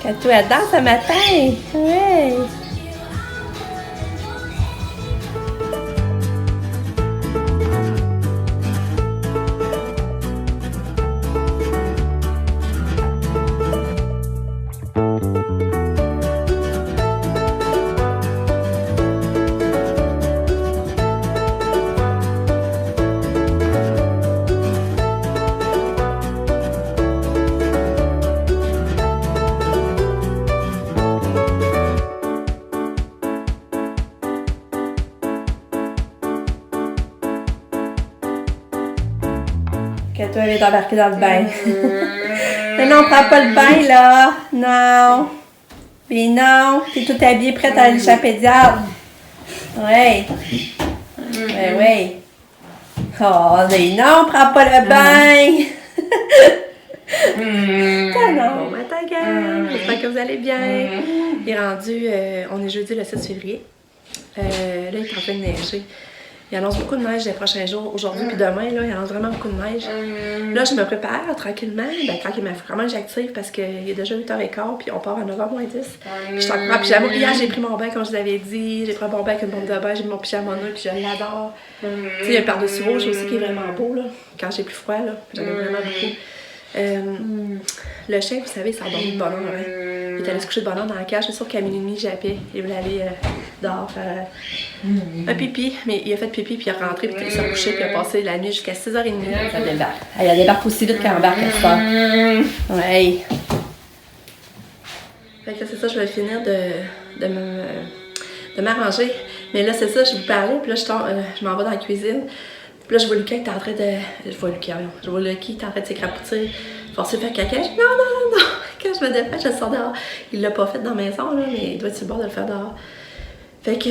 Katou, elle danse ce matin. Ouais. Katou, elle est embarquée dans le bain. Non, prends pas le bain, là. Non. Puis non, t'es toute habillée, prête à aller chez la pédiatre. Ouais. Ouais, ouais. Oh, mais non, prends pas le bain. Non, mais ta gueule. J'espère que vous allez bien. Il est rendu, on est jeudi le 6 février. Là, il est en train de neiger. Il annonce beaucoup de neige les prochains jours. Aujourd'hui puis demain, là, il annonce vraiment beaucoup de neige. Là, je me prépare tranquillement. Ben, tranquillement, il faut vraiment que j'active parce qu'il est déjà 8h15 puis on part à 9h moins 10. Je suis encore en pyjama. Hier, j'ai pris mon bain comme je vous avais dit. J'ai pris mon bain avec une bombe de bain. J'ai mis mon pyjama neuf puis je l'adore. Tu sais, il y a un par-dessus rouge aussi qui est vraiment beau, là. Quand j'ai plus froid, là. J'aime vraiment beaucoup. Le chien, vous savez, ça a dormi de bonheur. Hein. Il est allé se coucher de bonheur dans la cage. C'est sûr qu'à minuit et demi, j'ai appelé. Il voulait aller dehors faire un pipi. Mais il a fait pipi, puis il est rentré, puis il s'est couché, puis il a passé la nuit jusqu'à 6h30. Ça débarque. Elle débarque aussi vite qu'elle embarque à ça. Ouais. Fait que c'est ça, je vais finir de m'arranger. Mais là, c'est ça, je vous parlais, puis là, je m'en vais dans la cuisine. Puis là, je vois Lucas qui est en train de... Je vois Lucky qui est en train de s'écrapoutir, forcer faire caca. Je dis non. Quand je me dépêche, je sors dehors. Il l'a pas fait dans la maison, là, mais il doit être sur le bord de le faire dehors. Fait que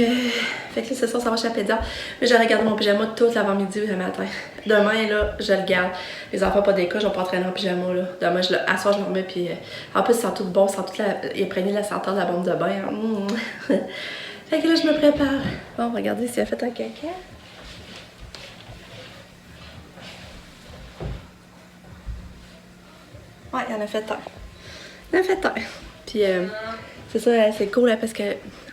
c'est ça, ça va chez la pédiatre. Mais j'ai regardé mon pyjama toute l'avant-midi ou le matin. Demain, là, je le garde. Les enfants, pas des cas, je vais pas entraîner en pyjama, là. Demain, à soir, je le remets, puis... en plus, il sent tout bon, il est imprégné de la senteur de la bombe de bain. Fait que là, je me prépare. Bon, regardez s'il a fait un caca. Ouais, il en a fait un. Puis, c'est ça, c'est cool là, parce que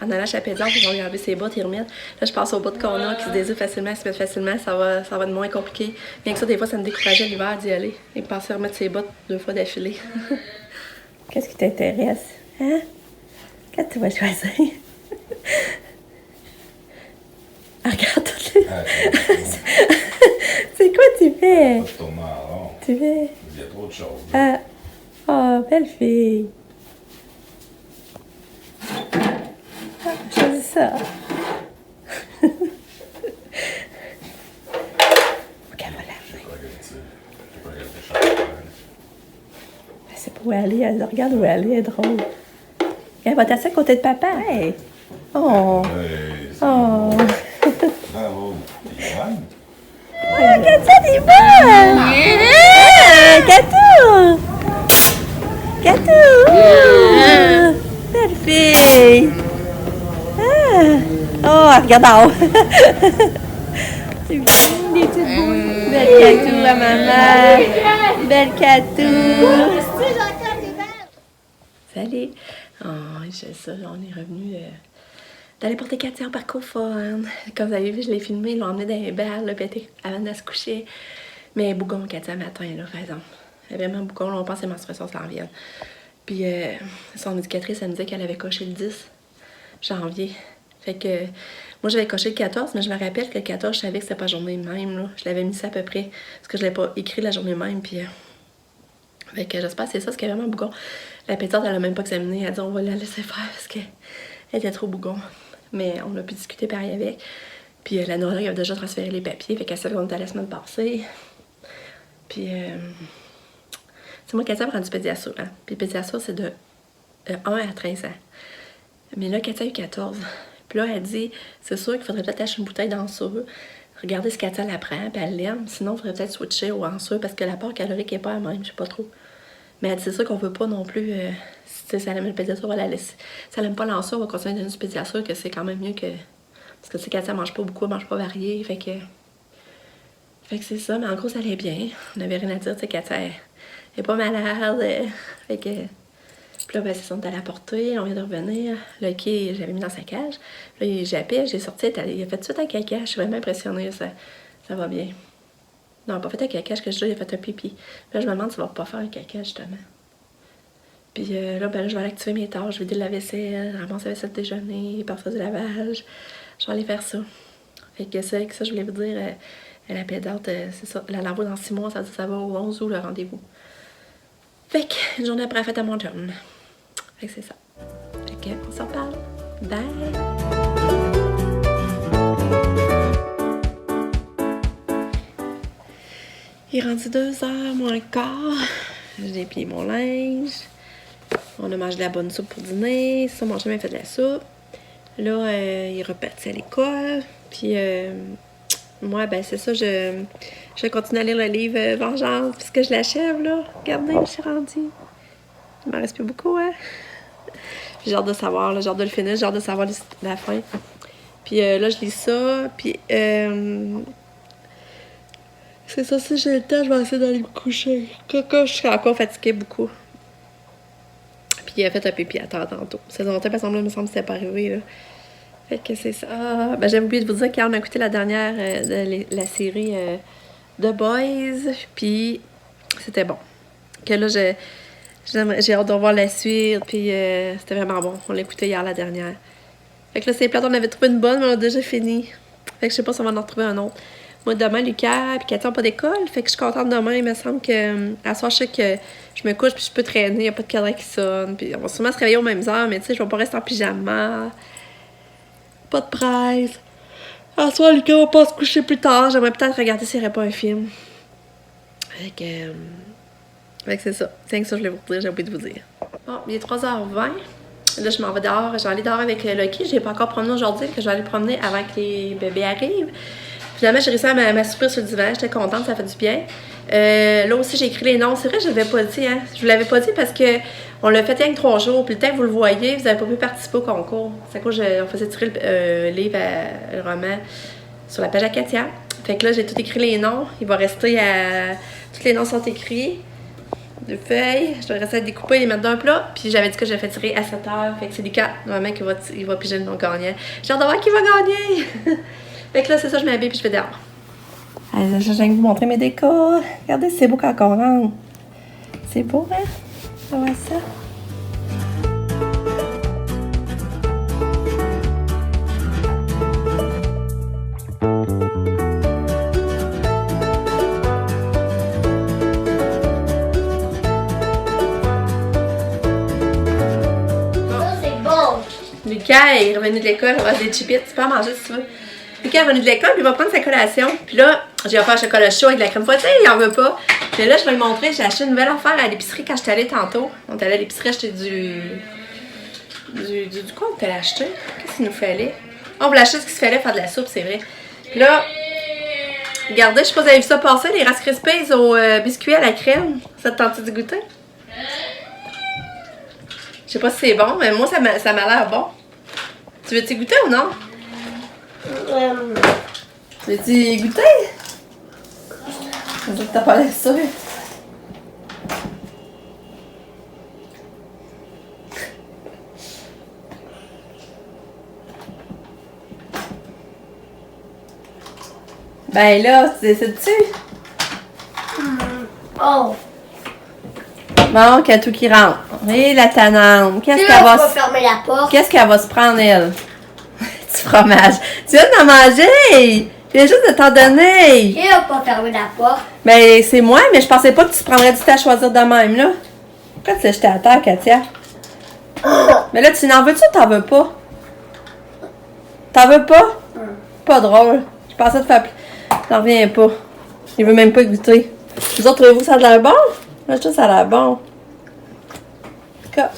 en allant chez la pédiatre, ils vont lui enlever ses bottes, ils remettent. Là, je passe aux bottes qu'on a, qui se désouent facilement, se mettent facilement, ça va être moins compliqué. Bien que ça, des fois, ça me décourageait l'hiver d'y aller. Et passer à remettre ses bottes 2 fois d'affilée. Qu'est-ce qui t'intéresse? Hein? Qu'est-ce que tu vas choisir? Regarde toutes les... C'est quoi tu fais? Tu fais? Il y a trop de choses. Oh, belle fille. Choisis ça. Ok, voilà. C'est pas où elle est. Elle regarde où elle est drôle. Elle va t'asseoir à côté de papa. Hey. Oh. Oh. Bravo. Oh, Katou, t'es bonne! Katou! Belle fille! Oh, regarde en haut! C'est bien, des petites boules! Belle Katou à maman! Belle Katou! Salut! Oh, c'est ça, on est revenu d'aller porter Katia en parcours fun. Comme vous avez vu, je l'ai filmé, ils l'ont emmené dans les balles, là, puis avant de se coucher. Mais bougon, Katia, matin, là, par exemple. Elle est vraiment bougon, là, on pense que les menstruations s'en viennent. Puis son éducatrice, elle me disait qu'elle avait coché le 10 janvier. Fait que moi, j'avais coché le 14, mais je me rappelle que le 14, je savais que c'était pas journée même, là. Je l'avais mis ça à peu près, parce que je l'avais pas écrit la journée même, puis... fait que j'espère que c'est ça, parce qu'elle est vraiment bougon. La pédiatre, elle a même pas examiné, elle a dit on va la laisser faire, parce qu'elle était trop bougon. Mais on a pu discuter pareil avec. Puis la neurologue avait déjà transféré les papiers, fait qu'elle savait qu'on était la semaine passée. Puis, c'est moi, Katia prend du pédiasure, hein. Puis le pédiasure, c'est de 1 à 13 ans. Mais là, Katia a eu 14. Puis là, elle dit, c'est sûr qu'il faudrait peut-être acheter une bouteille d'ensure. Regardez ce Katia la prend, puis elle l'aime. Sinon, il faudrait peut-être switcher au ensure, parce que l'apport calorique n'est pas la même, je sais pas trop. Mais elle dit, c'est sûr qu'on veut pas non plus... si ça aime le pédiasure, on va la laisser. Si elle aime pas l'ensure, on va continuer à donner du pédiasure, que c'est quand même mieux que... Parce que tu sais, Katia mange pas beaucoup, elle mange pas varié, fait que c'est ça, mais en gros, ça allait bien. On avait rien à dire, tu sais, Katia, elle est pas malade. Fait que... Puis là, ben, c'est ça, on est allé la porter, on vient de revenir. Le quai, j'avais mis dans sa cage. Là, il jappait, j'ai sorti, il a fait tout de suite un caca. Je suis vraiment impressionnée, ça va bien. Non, il n'a pas fait un caca, ce que je dis, il a fait un pipi. Puis là, je me demande s'il va pas faire un caca, justement. Puis là, ben, je vais aller activer mes tâches, je vais vider la vaisselle, ramasser la vaisselle de déjeuner, parfois du lavage. Je vais aller faire ça. Fait que c'est avec ça, je voulais vous dire, la pédante, c'est ça, la lavo dans 6 mois, ça va au 11 août le rendez-vous. Fait que, une journée après la fête à mon chum. Fait que c'est ça. Fait que, on s'en parle. Bye! Il est rendu 2h moins le quart. J'ai plié mon linge. On a mangé de la bonne soupe pour dîner. Ça, mon chum a fait de la soupe. Là, il est reparti à l'école. Puis, moi, ben, c'est ça, je continue à lire le livre Vengeance, puisque je l'achève, là. Regardez, je suis rendue. Il m'en reste plus beaucoup, hein? J'ai hâte de savoir, là, j'ai hâte de le finir, j'ai hâte de savoir la fin. Puis là, je lis ça, puis c'est ça, si j'ai le temps, je vais essayer d'aller me coucher. Quand je suis encore fatiguée beaucoup. Puis il a fait un pipi à terre tantôt. Ça faisait longtemps, par exemple, il me semble que c'était pas arrivé, là. Fait que c'est ça. Ben, j'ai oublié de vous dire qu'on a écouté la dernière de la série The Boys, puis c'était bon. Que là, j'ai hâte de revoir la suite, puis c'était vraiment bon. On l'a écouté hier, la dernière. Fait que là, c'est plate, on avait trouvé une bonne, mais on a déjà fini. Fait que je sais pas si on va en retrouver un autre. Moi, demain, Lucas puis Cathy n'ont pas d'école, fait que je suis contente demain. Il me semble que, à soir, je sais que je me couche puis je peux traîner, il n'y a pas de cadre qui sonne. Puis on va sûrement se réveiller aux mêmes heures, mais tu sais, je vais pas rester en pyjama. Pas de presse. À soir, Lucas va pas se coucher plus tard. J'aimerais peut-être regarder s'il n'y aurait pas un film. Fait que c'est ça. C'est que ça, je voulais vous dire, j'ai oublié de vous dire. Bon, il est 3h20. Là, je m'en vais dehors. Je vais aller dehors avec Lucky. Je l'ai pas encore promené aujourd'hui, que je vais aller promener avant que les bébés arrivent. Finalement, j'ai réussi à m'assoupir sur le divan. J'étais contente, ça fait du bien. Là aussi, j'ai écrit les noms. C'est vrai, je ne l'avais pas dit, hein. Je vous l'avais pas dit parce que on l'a fait il y a 3 jours. Puis le temps que vous le voyez, vous n'avez pas pu participer au concours. C'est à cause on faisait tirer le livre, le roman, sur la page à Katia. Fait que là, j'ai tout écrit les noms. Il va rester à... Tous les noms sont écrits. 2 feuilles. Je dois rester à découper et les mettre dans un plat. Puis j'avais dit que je l'ai fait tirer à 7h. Fait que c'est Lucas, normalement, qui va piger le nom gagnant. J'ai hâte de voir qui va gagner! Fait que là, c'est ça, je m'habille puis je vais dehors. Allez, je viens de vous montrer mes décors. Regardez, c'est beau quand on rentre. C'est beau, hein? On va voir ça. C'est bon! Lucas est revenu de l'école, on va des chipettes. Tu peux en manger si tu veux. Lucas est revenu de l'école, puis il va prendre sa collation. Puis là, j'ai offert un chocolat chaud avec de la crème fouettée, il en veut pas. Puis là, je vais lui montrer, j'ai acheté une nouvelle affaire à l'épicerie quand j'étais allée tantôt. On est allé à l'épicerie acheter du quoi on est allé acheter? Qu'est-ce qu'il nous fallait? On voulait acheter ce qu'il se fallait faire de la soupe, c'est vrai. Puis là, regardez, je sais pas si vous avez vu ça passer, les Rice Krispies au biscuit à la crème. Ça te tente de goûter? Je sais pas si c'est bon, mais moi, ça m'a l'air bon. Tu veux-tu goûter ou non? Tu veux-tu goûter? Je sais que t'as pas l'air sûr. Ben là, c'est dessus. Oh! Bon, Katou qui rentre. Et la tanante. Qu'est-ce qu'elle va fermer la porte? Qu'est-ce qu'elle va se prendre, elle? Du fromage. Tu viens d'en manger! Je viens juste de t'en donner! Qui va pas fermer la porte? Ben, c'est moi, mais je pensais pas que tu prendrais du temps à choisir de même, là. Pourquoi tu l'as jeté à terre, Katia? Mais là, tu n'en veux-tu ou t'en veux pas? T'en veux pas? Pas drôle. Je pensais te faire... T'en reviens pas. Il veut même pas goûter. Vous autres, trouvez-vous que ça a l'air bon? Moi, je trouve que ça a l'air bon. En tout cas.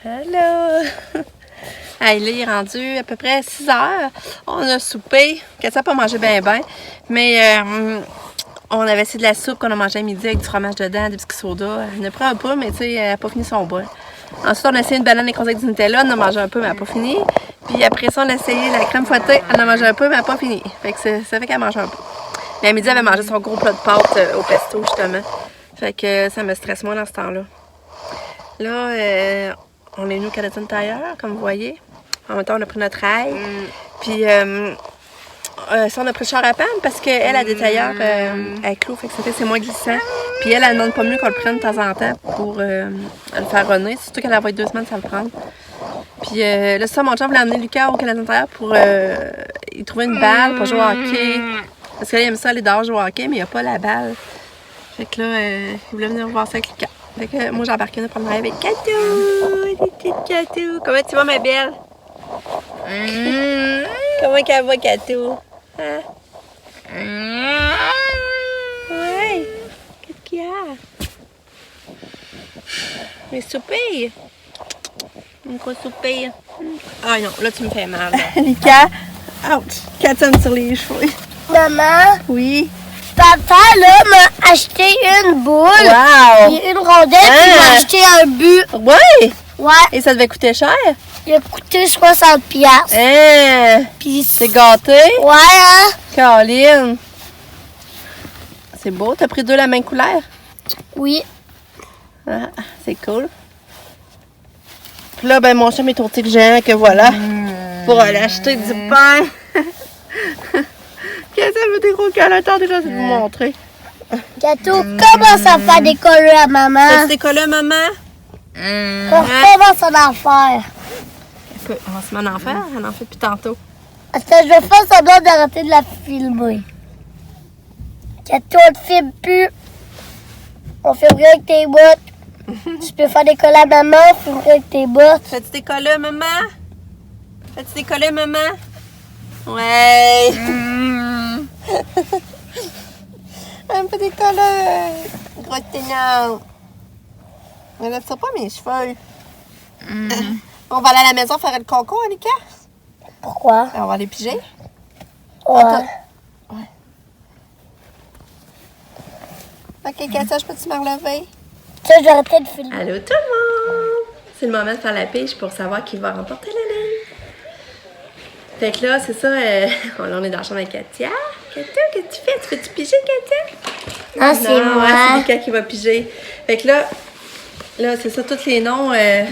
Hello! Hey, là, il est rendu à peu près 6 heures. On a soupé. Katia n'a pas mangé bien, mais On avait essayé de la soupe qu'on a mangée à midi avec du fromage dedans, des biscuits soda. Elle ne prend pas, mais tu sais, elle n'a pas fini son bol. Ensuite, on a essayé une banane écrasée avec du Nutella, on a mangé un peu, mais elle n'a pas fini. Puis après ça, on a essayé la crème fouettée, elle en a mangé un peu, mais elle n'a pas fini. Fait que ça fait qu'elle mange un peu. Mais à midi, elle avait mangé son gros plat de pâtes au pesto, justement. Fait que ça me stresse moins dans ce temps-là. Là, on est venu au Canadian Tire, comme vous voyez. En même temps, on a pris notre ail. Puis, ça, on a pris le char à panne parce qu'elle a des tailleurs à clous, fait que ça fait c'est moins glissant. Puis elle demande pas mieux qu'on le prenne de temps en temps pour le faire runner. Surtout qu'elle va être 2 semaines sans le prendre. Puis là, ça, mon chum voulait amener Lucas au Canadian Tire pour y trouver une balle pour jouer au hockey. Parce qu'elle aime ça aller dehors jouer au hockey, mais il n'y a pas la balle. Fait que là, il voulait venir voir ça avec Lucas. Fait que moi, j'ai embarqué une première avec Catou. Des petites Catou. Comment tu vas, ma belle? Comment qu'elle va, Catou? Hein? Ouais. Qu'est-ce qu'il y a? Mais soupir. Quoi soupir? Ah non, là tu me fais mal. Lucas, ouch, Catane sur les cheveux. Maman, Oui. papa, là, m'a acheté une boule. Wow. Et une rondelle, puis il m'a acheté un but. Ouais. Ouais, Et ça devait coûter cher. il a coûté 60$. Hein? Puis T'es gâté? ouais, hein? Caroline. C'est beau, t'as pris 2 la même couleur? Oui. Ah, c'est cool. Puis là, ben mon chum est au tigre géant que voilà. Pour aller acheter du pain. Qu'est-ce que ça veut dire gros câlin? Attendez, là, je vais vous montrer. Catou, commence à faire des colleux à maman. T'as des colleux, maman? Commence à en faire. On va se mettre en faire. Elle en fait depuis tantôt. Attends, je vais faire semblant d'arrêter de la filmer. Catou, on te filme plus. On filme rien avec tes bottes. Tu peux faire des colleux à maman, on filme rien avec tes bottes. Fais-tu des colleux, maman? Fais-tu des colleux, maman? Ouais. Elle me fait des colleux. Gros ténor. Mais là, ça pas mes cheveux. On va aller à la maison faire le concours, Annika? Pourquoi? On va aller piger. Ouais. Ok, Katia, je peux-tu me relever? Ça, j'ai arrêté de filmer. Allô tout le monde! C'est le moment de faire la pige pour savoir qui va remporter la ligne. Fait que là, c'est ça, là, on est dans la chambre avec Katia. Katia, qu'est-ce que tu fais? Tu fais-tu piger, Katia? Non, c'est moi. C'est Lucas qui va piger. Fait que là c'est ça, tous les noms. Ben,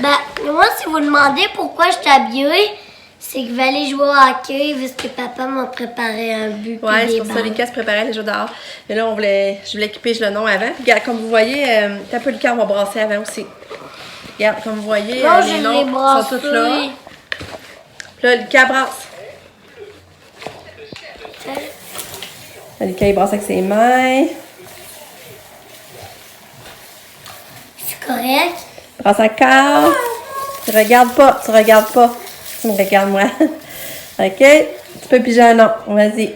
moi, si vous demandez pourquoi je suis habillée, c'est que je vais aller jouer au hockey parce que papa m'a préparé un but. Ouais, puis c'est des pour ça balles. Lucas se préparait les jeux dehors. Mais là, je voulais qu'il pige le nom avant. Puis, regarde, comme vous voyez, t'as peu Lucas, on va brasser avant aussi. Regarde, comme vous voyez, Non, les je noms l'ai sont brassé. tous là. Puis là, Lucas brasse. Là, Lucas, il brasse avec ses mains. C'est correct? Brasse encore. Tu regardes pas. Tu me regardes, moi. OK? Tu peux piger un nom. Vas-y.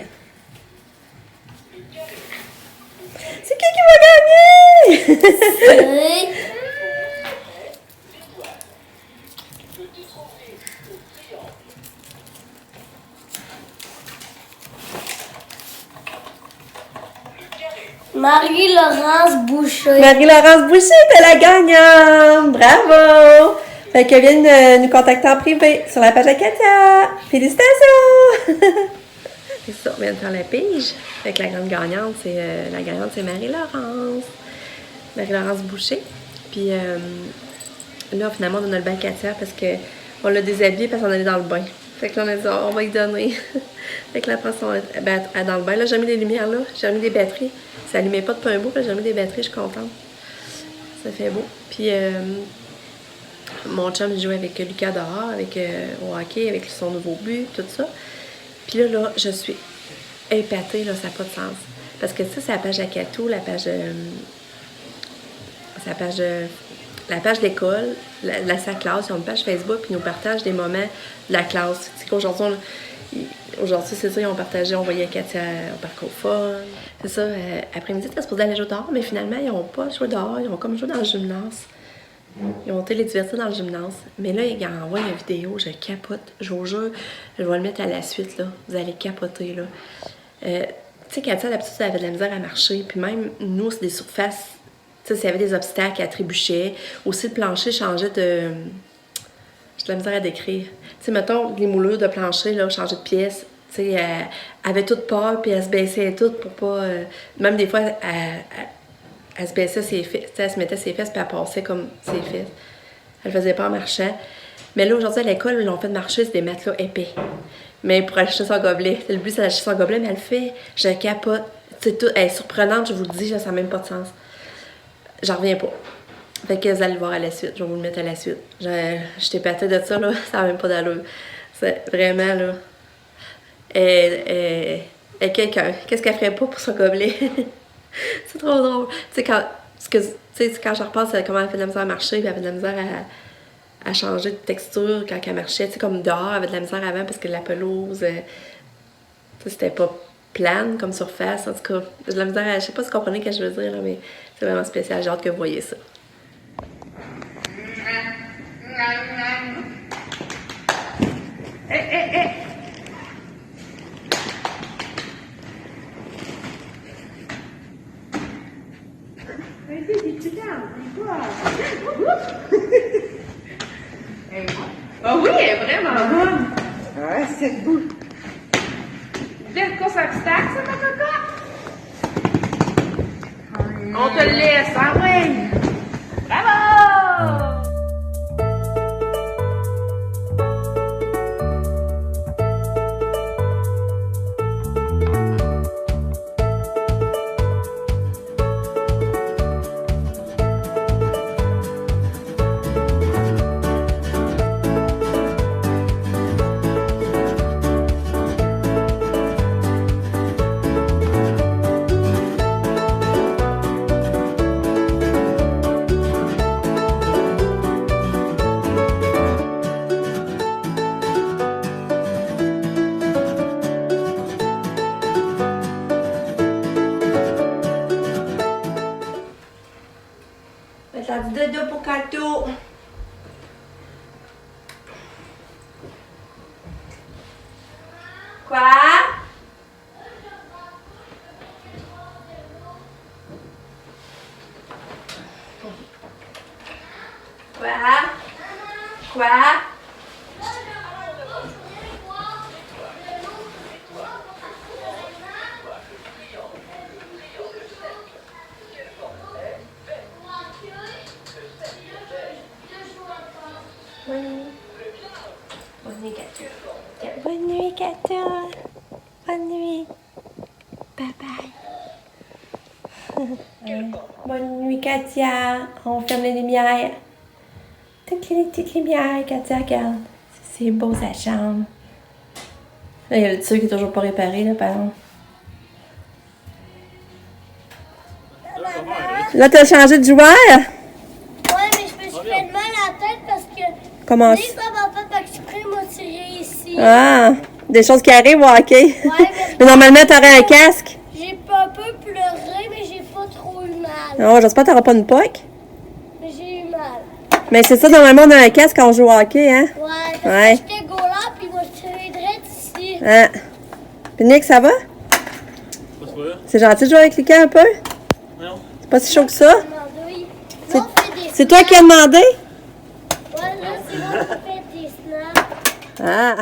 C'est qui va gagner? Oui. Marie-Laurence Boucher. Marie-Laurence Boucher, t'es la gagnante! Bravo! Fait qu'elle vient de nous contacter en privé sur la page de Katia. Félicitations! C'est ça, on vient de faire la pige. Fait que la grande gagnante, c'est Marie-Laurence. Marie-Laurence Boucher. Puis là, finalement, on a le bain à Katia parce qu'on l'a déshabillée parce qu'on allait dans le bain. Fait que là, on a dit, on va y donner. Fait que là, après, elle est dans le bain. Là, j'ai mis des lumières, là. J'ai mis des batteries. Ça allumait pas depuis un bout, là, j'ai mis des batteries, je suis contente. Ça fait beau. Puis, mon chum, il jouait avec Lucas dehors, au hockey, avec son nouveau but, tout ça. Puis là, je suis épatée, là, ça n'a pas de sens. Parce que ça, c'est la page Akatou, la page d'école, sa classe, ils ont une page Facebook, puis ils nous partagent des moments de la classe. C'est qu'aujourd'hui, c'est ça, ils ont partagé, on voyait Katia au parcours fun. C'est ça, après-midi, c'était supposé aller jouer dehors, mais finalement, ils n'ont pas joué dehors, ils ont comme joué dans le gymnase. Ils ont été les divertir dans le gymnase. Mais là, ils envoient une vidéo, je capote. Je vous jure, je vais le mettre à la suite, là. Vous allez capoter, là. Tu sais, Katia, d'habitude, elle avait de la misère à marcher. Puis même, nous, c'est des surfaces. Tu sais, s'il y avait des obstacles, elle trébuchait. Aussi, le plancher changeait de. J'ai de la misère à décrire. Tu sais, mettons, les moulures de plancher, là, changeaient de pièce. Tu sais, elle avait toute peur, puis elle se baissait toute pour pas. Même des fois, elle se baissait ses fesses. Tu sais, elle se mettait ses fesses, puis elle passait comme ses fesses. Elle faisait pas en marchant. Mais là, aujourd'hui, à l'école, ils l'ont fait marcher, c'est des matelas épais. Mais pour acheter son gobelet. Le but, c'est d'acheter son gobelet, mais elle le fait. Je capote. C'est tout. Elle est surprenante, je vous le dis, ça n'a même pas de sens. J'en reviens pas. Fait que vous allez le voir à la suite. Je vais vous le mettre à la suite. Je t'ai pâté de ça, là. Ça n'a même pas d'allure. C'est vraiment, là. Et quelqu'un. Qu'est-ce qu'elle ferait pas pour son gobelet? C'est trop drôle. Tu sais, quand je repense à comment elle fait de la misère à marcher, puis elle fait de la misère à changer de texture quand elle marchait. Tu sais, comme dehors, elle avait de la misère avant parce que la pelouse, c'était pas plane comme surface. En tout cas, j'ai de la misère à... Je sais pas si vous comprenez ce que je veux dire, là, mais c'est vraiment spécial. J'ai hâte que vous voyez ça. Ah oui, elle est vraiment bonne! Ouais, c'est beau. Belle course à obstacle, ça, ma cocotte? On te le laisse, ah ouais! Bravo! Ça dit dodo pour Kato. Quoi? Quoi? Quoi? Bonne nuit, Kato. Bonne nuit, Kato. Bonne nuit. Bye bye. Bonne nuit, Katia. On ferme les lumières. Toutes les petites lumières, Katia, regarde. C'est beau, sa chambre. Là, il y a le dessus qui est toujours pas réparé, là, par exemple. Là, t'as changé de joueur? Ouais, mais je me suis fait mal à la tête parce que... Comment Dès que ça m'a fait exprès, il m'a tiré ici. Ah, des choses qui arrivent au hockey. Ouais, Mais normalement, t'aurais un casque. j'ai pas un peu pleuré, mais j'ai pas trop eu mal. Non, j'espère que t'auras pas une poque. Mais j'ai eu mal. Mais c'est ça, normalement, on a un casque quand on joue au hockey, hein? Ouais, parce Ouais. que j'étais goaler, puis il m'a tiré direct ici. Hein? Puis Nick, ça va? C'est gentil de jouer avec Lucas un peu? Non. C'est pas si chaud que ça? Oui. Là, on fait des C'est toi qui as demandé? Ouais, là, c'est moi qui fais des snaps. Ah!